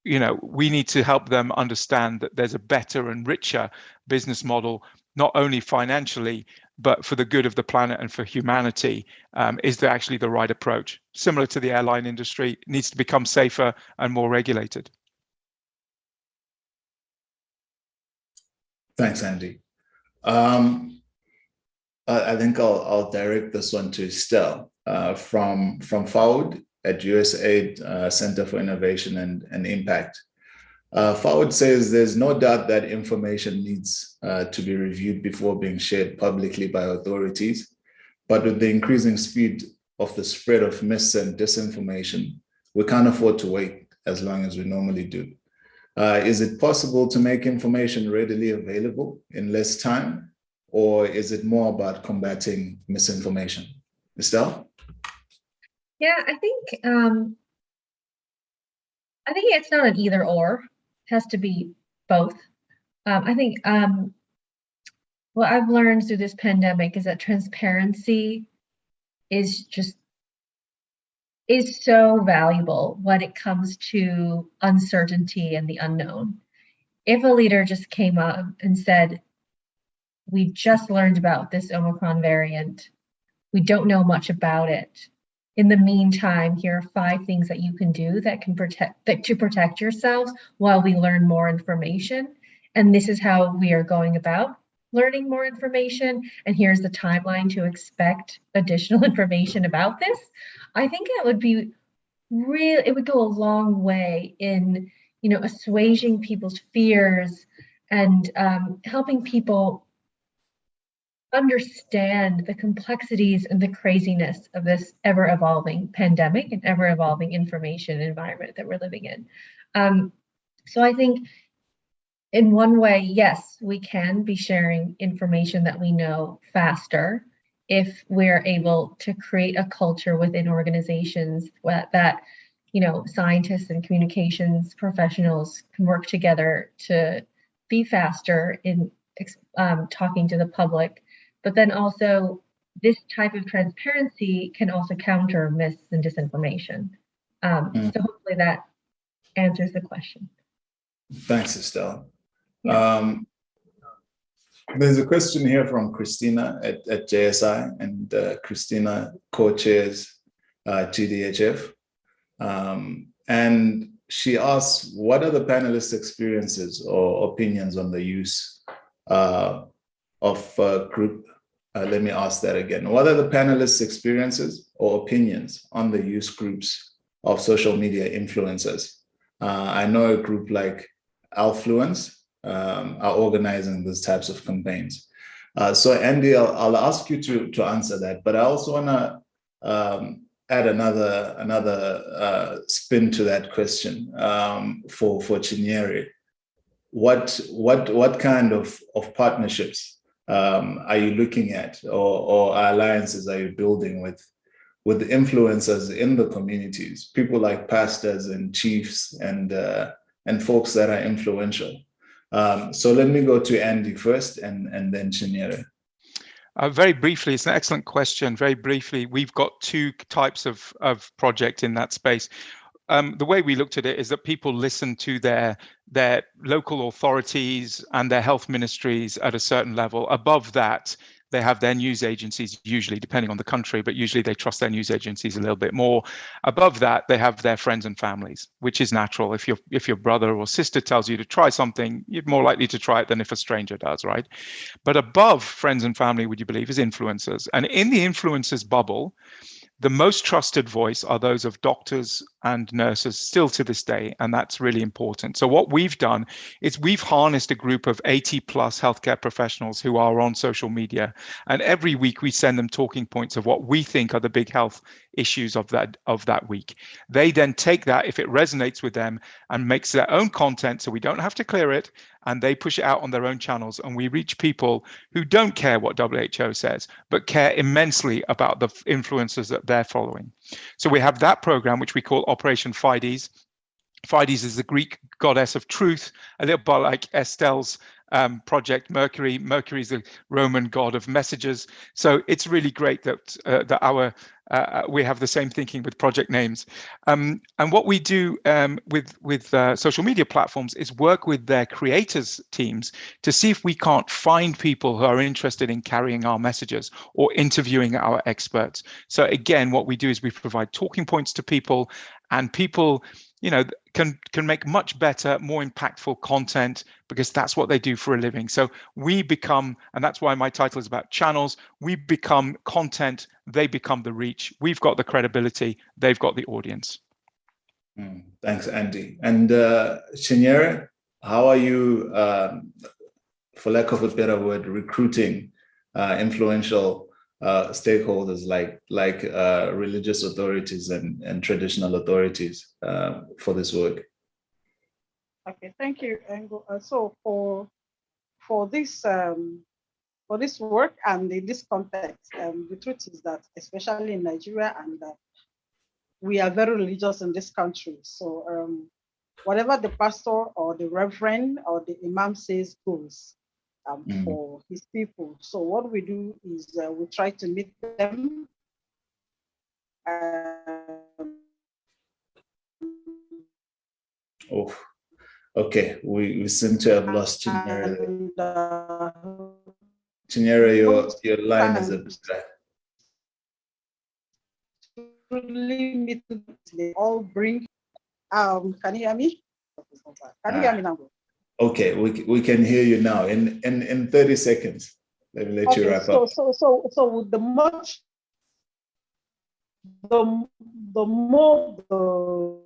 We need to help them understand that there's a better and richer business model, not only financially, but for the good of the planet and for humanity. Is that actually the right approach? Similar to the airline industry, it needs to become safer and more regulated. Thanks, Andy. I think I'll direct this one to Estelle from FAUD at USAID Center for Innovation and Impact. FAUD says there's no doubt that information needs to be reviewed before being shared publicly by authorities, but with the increasing speed of the spread of mis and disinformation, we can't afford to wait as long as we normally do. Is it possible to make information readily available in less time, or is it more about combating misinformation? Estelle? Yeah, I think it's not an either or. It has to be both. I think what I've learned through this pandemic is that transparency is so valuable when it comes to uncertainty and the unknown. If a leader just came up and said, we just learned about this Omicron variant, we don't know much about it. In the meantime, here are 5 things that you can do that can protect yourselves while we learn more information. And this is how we are going about learning more information. And here's the timeline to expect additional information about this. I think it would be it would go a long way in, assuaging people's fears and helping people understand the complexities and the craziness of this ever-evolving pandemic and ever-evolving information environment that we're living in. So I think in one way, yes, we can be sharing information that we know faster if we're able to create a culture within organizations that scientists and communications professionals can work together to be faster in talking to the public. But then also, this type of transparency can also counter mis and disinformation. So hopefully that answers the question. Thanks, Estelle. Yeah. There's a question here from Christina at JSI, and Christina co-chairs GDHF. And she asks, what are the panelists' experiences or opinions on the use of group? Let me ask that again. What are the panelists' experiences or opinions on the use groups of social media influencers? I know a group like Alfluence are organizing these types of campaigns. So Andy, I'll ask you to answer that, but I also want to add another spin to that question for Chinyere. What kind of partnerships are you looking at, or alliances are you building with influencers in the communities, people like pastors and chiefs and folks that are influential? So let me go to Andy first, and then Chinyere. Very briefly, it's an excellent question. Very briefly, we've got 2 types of project in that space. The way we looked at it is that people listen to their local authorities and their health ministries at a certain level. Above that, they have their news agencies, usually, depending on the country, but usually they trust their news agencies a little bit more. Above that, they have their friends and families, which is natural. If your brother or sister tells you to try something, you're more likely to try it than if a stranger does, right? But above friends and family, would you believe, is influencers. And in the influencers bubble, the most trusted voice are those of doctors and nurses still to this day, and that's really important. So what we've done is we've harnessed a group of 80 plus healthcare professionals who are on social media, and every week we send them talking points of what we think are the big health issues of that week. They then take that, if it resonates with them, and makes their own content, so we don't have to clear it, and they push it out on their own channels, and we reach people who don't care what WHO says, but care immensely about the influencers that they're following. So we have that program, which we call Operation Fides. Fides is the Greek goddess of truth, a little bit like Estelle's project Mercury. Mercury is the Roman god of messages. So it's really great that our we have the same thinking with project names. And what we do with social media platforms is work with their creators teams to see if we can't find people who are interested in carrying our messages or interviewing our experts. So again, what we do is we provide talking points to people, and people, can make much better, more impactful content, because that's what they do for a living. So we become, and that's why my title is about channels, we become content, they become the reach. We've got the credibility, they've got the audience. Thanks, Andy. And Chinyere, how are you, for lack of a better word, recruiting influential stakeholders like religious authorities and traditional authorities for this work? Okay, thank you, Engo. So for this work and in this context, the truth is that, especially in Nigeria, and we are very religious in this country. So whatever the pastor or the reverend or the imam says goes for his people. So what we do is we try to meet them. Oh, okay. We seem to have lost Chinyere. Chinyere, your line is a bit bad. They all bring. Can you hear me? Can you hear me now? Okay, we can hear you now. In 30 seconds, let me let you wrap up. So with the more the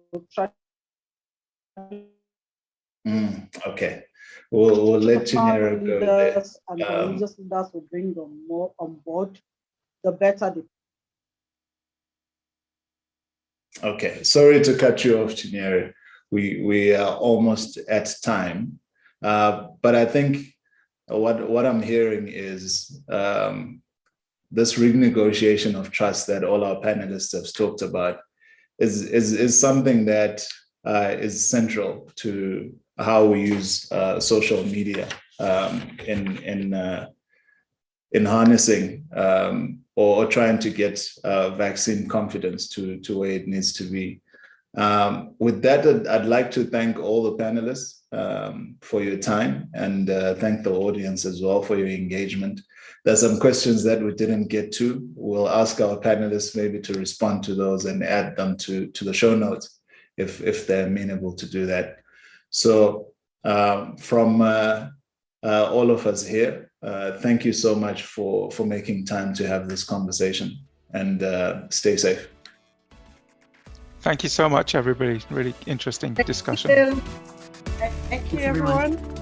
okay, we'll let Chinyere go there. And the religious leaders will bring them more on board, the better the. Okay, sorry to cut you off, Chinyere. We are almost at time, but I think what I'm hearing is this renegotiation of trust that all our panelists have talked about is something that is central to how we use social media in harnessing or trying to get vaccine confidence to where it needs to be. With that, I'd like to thank all the panelists for your time, and thank the audience as well for your engagement. There's some questions that we didn't get to. We'll ask our panelists maybe to respond to those and add them to the show notes if they're amenable to do that. So from all of us here, thank you so much for making time to have this conversation, and stay safe. Thank you so much, everybody. Really interesting discussion. Thank you, everyone.